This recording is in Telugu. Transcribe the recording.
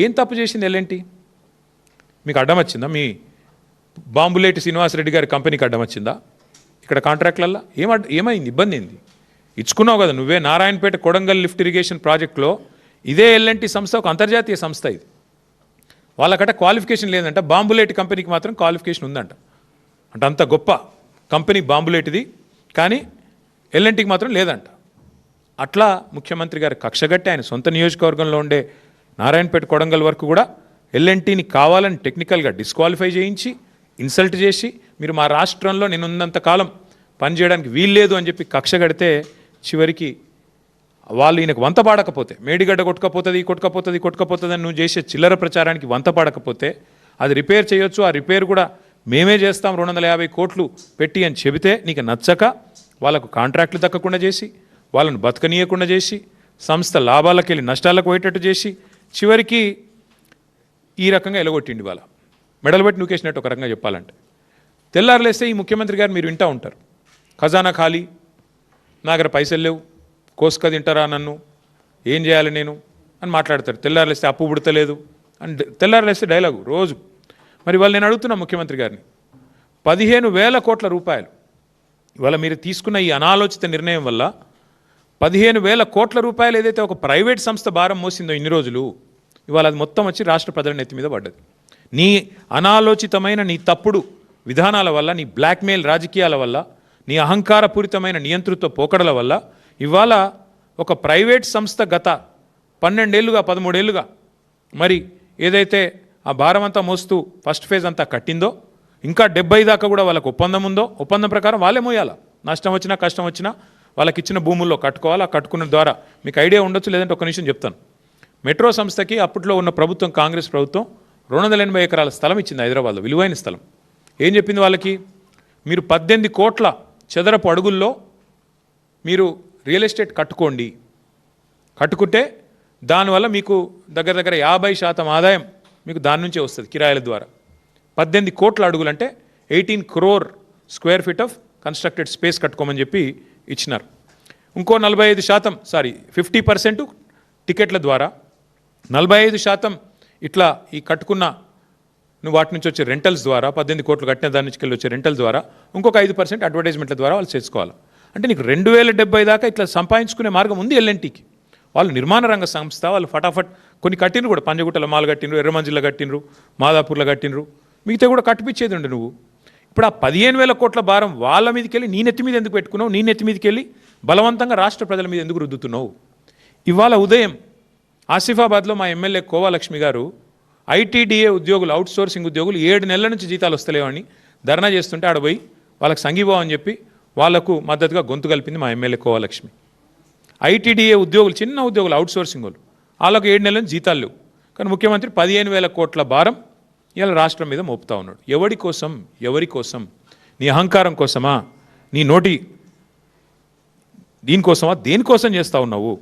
ఏం తప్పు చేసింది ఎల్ఎన్టీ? మీకు అడ్డం వచ్చిందా? మీ బాంబులేటి శ్రీనివాసరెడ్డి గారి కంపెనీకి అడ్డం వచ్చిందా? ఇక్కడ కాంట్రాక్ట్లల్లో ఏమైంది? ఇబ్బంది ఏంది? ఇచ్చుకున్నావు కదా నువ్వే. నారాయణపేట కొడంగల్ లిఫ్ట్ ఇరిగేషన్ ప్రాజెక్టులో ఇదే ఎల్ఎన్టీ సంస్థ ఒక అంతర్జాతీయ సంస్థ. ఇది వాళ్ళకట క్వాలిఫికేషన్ లేదంట, బాంబులేటి కంపెనీకి మాత్రం క్వాలిఫికేషన్ ఉందంట. అంటే అంత గొప్ప కంపెనీ బాంబులేటిది, కానీ ఎల్ఎన్టీకి మాత్రం లేదంట. అట్లా ముఖ్యమంత్రి గారు కక్షగట్టి ఆయన సొంత నియోజకవర్గంలో ఉండే నారాయణపేట కొడంగల్ వరకు కూడా ఎల్ఎన్టీని కావాలని టెక్నికల్గా డిస్క్వాలిఫై చేయించి ఇన్సల్ట్ చేసి మీరు మా రాష్ట్రంలో నేనున్నంత కాలం పనిచేయడానికి వీల్లేదు అని చెప్పి కక్ష కడితే చివరికి వాళ్ళు ఈయనకు వంత పాడకపోతే, మేడిగడ్డ కొట్టుకపోతుంది అని నువ్వు చేసే చిల్లర ప్రచారానికి వంత పాడకపోతే అది రిపేర్ చేయొచ్చు, ఆ రిపేర్ కూడా మేమే చేస్తాం 250 కోట్లు పెట్టి అని చెబితే నీకు నచ్చక వాళ్ళకు కాంట్రాక్టులు దక్కకుండా చేసి, వాళ్ళను బతకనీయకుండా చేసి, సంస్థ లాభాలకు వెళ్ళి నష్టాలకు పోయేటట్టు చేసి చివరికి ఈ రకంగా ఎలగొట్టిండి. వాళ్ళ మెడలు పెట్టి నూకేసినట్టు ఒక రకంగా చెప్పాలంటే. తెల్లారులేస్తే ఈ ముఖ్యమంత్రి గారు మీరు వింటూ ఉంటారు, ఖజానా ఖాళీ, నా దగ్గర పైసలు లేవు, కోసుక తింటారా నన్ను, ఏం చేయాలి నేను అని మాట్లాడతారు. తెల్లారులేస్తే అప్పు పుడతలేదు అని తెల్లారులేస్తే డైలాగు రోజు. మరి వాళ్ళు నేను అడుగుతున్నా ముఖ్యమంత్రి గారిని, 15,000 కోట్ల రూపాయలు ఇవాళ మీరు తీసుకున్న ఈ అనాలోచిత నిర్ణయం వల్ల 15,000 కోట్ల రూపాయలు ఏదైతే ఒక ప్రైవేట్ సంస్థ భారం మోసిందో ఇన్ని రోజులు, ఇవాళ అది మొత్తం వచ్చి రాష్ట్ర ప్రజల నెత్తి మీద పడ్డది. నీ అనాలోచితమైన నీ తప్పుడు విధానాల వల్ల, నీ బ్లాక్మెయిల్ రాజకీయాల వల్ల, నీ అహంకారపూరితమైన నియంతృత్వ పోకడల వల్ల ఇవాళ ఒక ప్రైవేట్ సంస్థ గత 12 ఏళ్ళుగా 13 ఏళ్ళుగా మరి ఏదైతే ఆ భారం అంతా మోస్తూ ఫస్ట్ ఫేజ్ అంతా కట్టిందో, ఇంకా 70 దాకా కూడా వాళ్ళకు ఒప్పందం ఉందో, ఒప్పందం ప్రకారం వాళ్ళే మోయాలా. నష్టం వచ్చినా కష్టం వచ్చినా వాళ్ళకి ఇచ్చిన భూముల్లో కట్టుకోవాలి. ఆ కట్టుకున్న ద్వారా మీకు ఐడియా ఉండొచ్చు, లేదంటే ఒక నిమిషం చెప్తాను. మెట్రో సంస్థకి అప్పట్లో ఉన్న ప్రభుత్వం, కాంగ్రెస్ ప్రభుత్వం 280 ఎకరాల స్థలం ఇచ్చింది హైదరాబాద్లో, విలువైన స్థలం. ఏం చెప్పింది వాళ్ళకి? మీరు 18 కోట్ల చదరపు అడుగుల్లో మీరు రియల్ ఎస్టేట్ కట్టుకోండి, కట్టుకుంటే దానివల్ల మీకు దగ్గర 50% ఆదాయం మీకు దాని నుంచే వస్తుంది కిరాయిల ద్వారా. 18 కోట్ల అడుగులు అంటే 18 crore square feet of constructed space కట్టుకోమని చెప్పి ఇచ్చినారు. ఇంకో 50% టికెట్ల ద్వారా, 45% ఇట్లా ఈ కట్టుకున్న నువ్వు వాటి నుంచి వచ్చే రెంటల్స్ ద్వారా, 18 కోట్లు కట్టిన దాని నుంచి వెళ్ళి వచ్చే రెంటల్ ద్వారా, ఇంకొక 5% అడ్వర్టైజ్మెంట్ల ద్వారా వాళ్ళు చేసుకోవాలి. అంటే నీకు 2070 దాకా ఇట్లా సంపాదించుకునే మార్గం ఉంది ఎల్ఎన్టీకి. వాళ్ళు నిర్మాణ రంగ సంస్థ, వాళ్ళు ఫటాఫట్ కొన్ని కట్టినరు కూడా, పంజగుట్టలో మాల్ కట్టినరు, ఎర్రమంజిల్లో కట్టినరు, మాదాపూర్లో కట్టినరు, మిగతా కూడా కట్టిపించేది ఉండే. నువ్వు ఇప్పుడు ఆ 15,000 కోట్ల భారం వాళ్ళ మీదకి వెళ్ళి నీ నెత్తి మీద ఎందుకు పెట్టుకున్నావు? నీ నెత్తి మీదకి వెళ్ళి బలవంతంగా రాష్ట్ర ప్రజల మీద ఎందుకు రుద్దుతున్నావు? ఇవాళ ఉదయం ఆసిఫాబాద్లో మా ఎమ్మెల్యే కోవాలక్ష్మి గారు ఐటీడీఏ ఉద్యోగులు, అవుట్సోర్సింగ్ ఉద్యోగులు 7 నెలల నుంచి జీతాలు వస్తలేవని ధర్నా చేస్తుంటే ఆడపోయి వాళ్ళకి సంఘీభావం అని చెప్పి వాళ్లకు మద్దతుగా గొంతు కలిపింది మా ఎమ్మెల్యే కోవాలక్ష్మి. ఐటీడీఏ ఉద్యోగులు, చిన్న ఉద్యోగులు, అవుట్సోర్సింగ్ వాళ్ళు, వాళ్ళకు 7 నెలల నుంచి జీతాలు లేవు. కానీ ముఖ్యమంత్రి 15,000 కోట్ల భారం ఇలా రాష్ట్రం మీద మోపుతా ఉన్నాడు. ఎవరి కోసం? నీ అహంకారం కోసమా? నీ నోటి దీనికోసమా? దేనికోసం చేస్తూ ఉన్నావు?